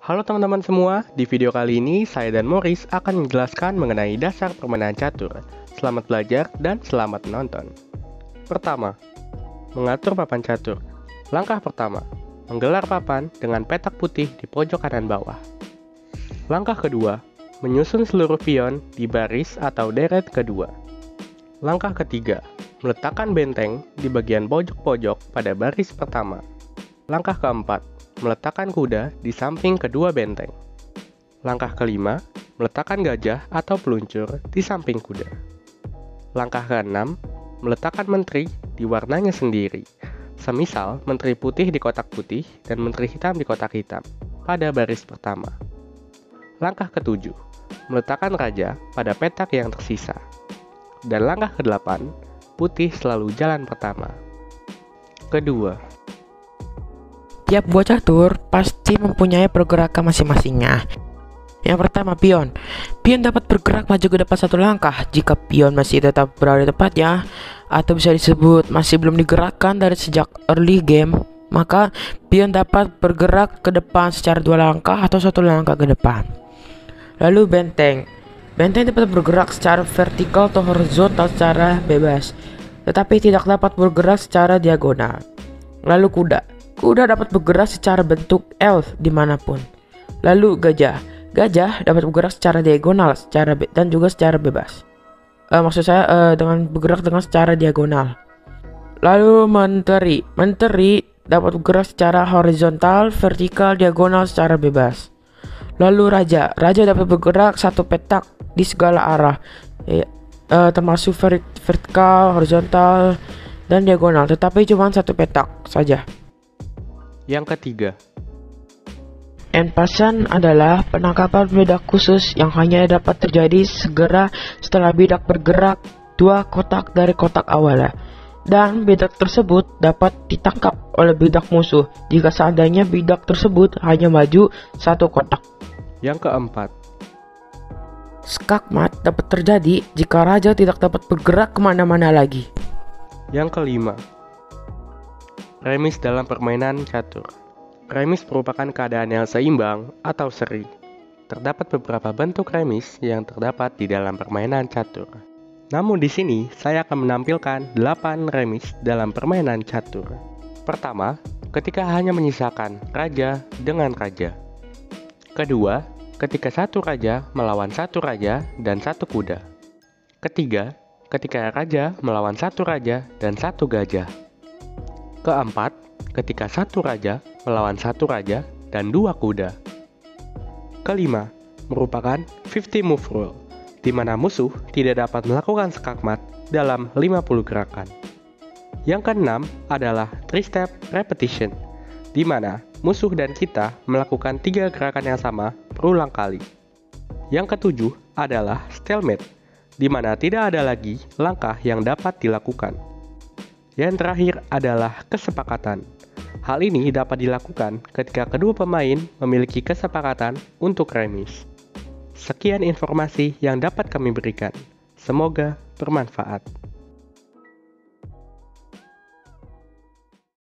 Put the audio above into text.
Halo teman-teman semua, di video kali ini saya dan Morris akan menjelaskan mengenai dasar permainan catur. Selamat belajar dan selamat menonton. Pertama, mengatur papan catur. Langkah pertama, menggelar papan dengan petak putih di pojok kanan bawah. Langkah kedua, menyusun seluruh pion di baris atau deret kedua. Langkah ketiga, meletakkan benteng di bagian pojok-pojok pada baris pertama. Langkah keempat, meletakkan kuda di samping kedua benteng. Langkah kelima, meletakkan gajah atau peluncur di samping kuda. Langkah keenam, meletakkan menteri di warnanya sendiri. Semisal menteri putih di kotak putih dan menteri hitam di kotak hitam pada baris pertama. Langkah ketujuh, meletakkan raja pada petak yang tersisa. Dan langkah kedelapan, putih selalu jalan pertama. Kedua, tiap buah catur pasti mempunyai pergerakan masing-masingnya. Yang pertama, pion. Pion dapat bergerak maju ke depan satu langkah jika pion masih tetap berada di tempatnya, atau bisa disebut masih belum digerakkan dari sejak early game, maka pion dapat bergerak ke depan secara dua langkah atau satu langkah ke depan. Lalu benteng. Benteng dapat bergerak secara vertikal atau horizontal secara bebas, tetapi tidak dapat bergerak secara diagonal. Lalu kuda. Kuda dapat bergerak secara bentuk L dimanapun. Lalu gajah. Gajah dapat bergerak secara diagonal dan juga secara bebas. Maksud saya dengan bergerak dengan secara diagonal. Lalu menteri. Menteri dapat bergerak secara horizontal, vertikal, diagonal secara bebas. Lalu raja. Raja dapat bergerak satu petak di segala arah, termasuk vertikal, horizontal, dan diagonal, tetapi cuma satu petak saja. yang ketiga, Enpasan adalah penangkapan bidak khusus yang hanya dapat terjadi segera setelah bidak bergerak dua kotak dari kotak awalnya, dan bidak tersebut dapat ditangkap oleh bidak musuh jika seandainya bidak tersebut hanya maju satu kotak. Yang keempat, Skakmat dapat terjadi jika raja tidak dapat bergerak kemana-mana lagi. Yang kelima, remis dalam permainan catur. Remis merupakan keadaan yang seimbang atau seri. Terdapat beberapa bentuk remis yang terdapat di dalam permainan catur. Namun di sini saya akan menampilkan 8 remis dalam permainan catur. Pertama, ketika hanya menyisakan raja dengan raja. Kedua, ketika satu raja melawan satu raja dan satu kuda. Ketiga, ketika raja melawan satu raja dan satu gajah. Keempat, ketika satu raja melawan satu raja dan dua kuda. Kelima, merupakan 50 move rule, di mana musuh tidak dapat melakukan skakmat dalam 50 gerakan. Yang keenam adalah 3-step repetition, di mana musuh dan kita melakukan 3 gerakan yang sama berulang kali. Yang ketujuh adalah stalemate, di mana tidak ada lagi langkah yang dapat dilakukan. Yang terakhir adalah kesepakatan. Hal ini dapat dilakukan ketika kedua pemain memiliki kesepakatan untuk remis. Sekian informasi yang dapat kami berikan. Semoga bermanfaat.